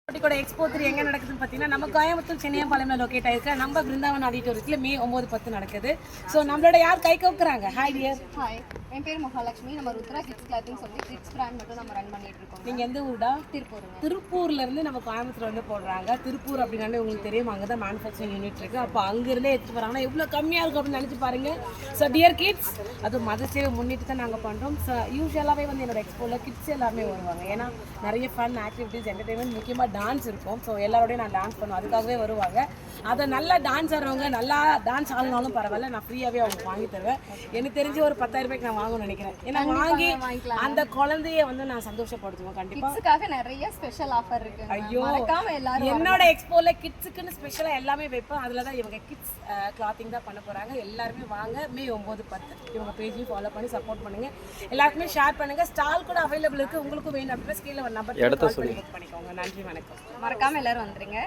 Expo 3 எங்க நடக்குதுன்னு பார்த்தீங்கன்னா நம்ம கோயம்புத்தூர் சென்னையம்பாளையம்ல லொகேட் ஆயிருக்கு. நம்ம பிருந்தாவன் ஆடிட்டோரியத்தில் மே 9-10 நடக்குது. ஸோ நம்மளோட யார் கை கோக்குறாங்க? Hi dear. ஹாய், என் பேர் மகாலட்சுமி. நம்ம ருத்ரா கிட்ஸ் கிளாத்திங் சொல்லி கிட்ஸ் பிராண்ட் மட்டும் நம்ம ரன் பண்ணிட்டு இருக்கோம். நீங்க எந்த ஊர்டா? திருப்பூர். திருப்பூர்ல இருந்து நம்ம கோயம்புத்தூர் வந்து போடுறாங்க. திருப்பூர் அப்படின்னாலே உங்களுக்கு தெரியும், அங்கே தான் மேனுஃபேக்சரிங் யூனிட் இருக்கு. அப்போ அங்கிருந்தே எடுத்துட்டு வராங்கன்னா எவ்வளோ கம்மியா இருக்கும் அப்படின்னு நினைச்சு பாருங்க. ஸோ டியர் கிட்ஸ், அது மதர்ஸ் டே முன்னிட்டு தான் நாங்கள் பண்றோம். ஸோ யூஸ்வலாகவே வந்து என்னோட எக்ஸ்போல கிட்ஸ் எல்லாருமே வருவாங்க. ஏன்னா நிறைய ஃபன் ஆக்டிவிட்டிஸ், என்டர்டைன்மெண்ட், முக்கியமாக டான்ஸ் இருக்கும். ஸோ எல்லாரோடையும் நான் டான்ஸ் பண்ணுவேன், அதுக்காகவே வருவாங்க. அதை நல்லா டான்ஸ் ஆடுறவங்க, நல்லா டான்ஸ் ஆடினாலும் பரவாயில்ல, நான் ஃப்ரீயாகவே அவங்களுக்கு வாங்கி தருவேன். எனக்கு தெரிஞ்சு ஒரு 10,000 ரூபாய்க்கு நான் வாங்கணும்னு நினைக்கிறேன். ஏன்னா வாங்கி அந்த குழந்தைய வந்து நான் சந்தோஷப்படுத்துவேன். கண்டிப்பாக நிறைய ஸ்பெஷல் ஆஃபர் இருக்கு. ஐயோ, எல்லாரும் என்னோட எக்ஸ்போல கிட்ஸுக்குன்னு ஸ்பெஷலாக எல்லாமே வைப்பேன். அதில் தான் இவங்க கிட்ஸ் கிளாத்திங் தான் பண்ண போகிறாங்க. எல்லாருமே வாங்க. மே 9-10 இவங்க பேஜையும் ஃபாலோ பண்ணி சப்போர்ட் பண்ணுங்க. எல்லாருக்குமே ஷேர் பண்ணுங்க. ஸ்டால் கூட அவைலபிள் இருக்கு. உங்களுக்கும் வேணும் அப்படின்னா ஸ்கீல ஒரு நம்பர் கால் பண்ணி புக் பண்ணிக்கோங்க. நன்றி, வணக்கம். மறக்காம எல்லாரும் வந்துருங்க.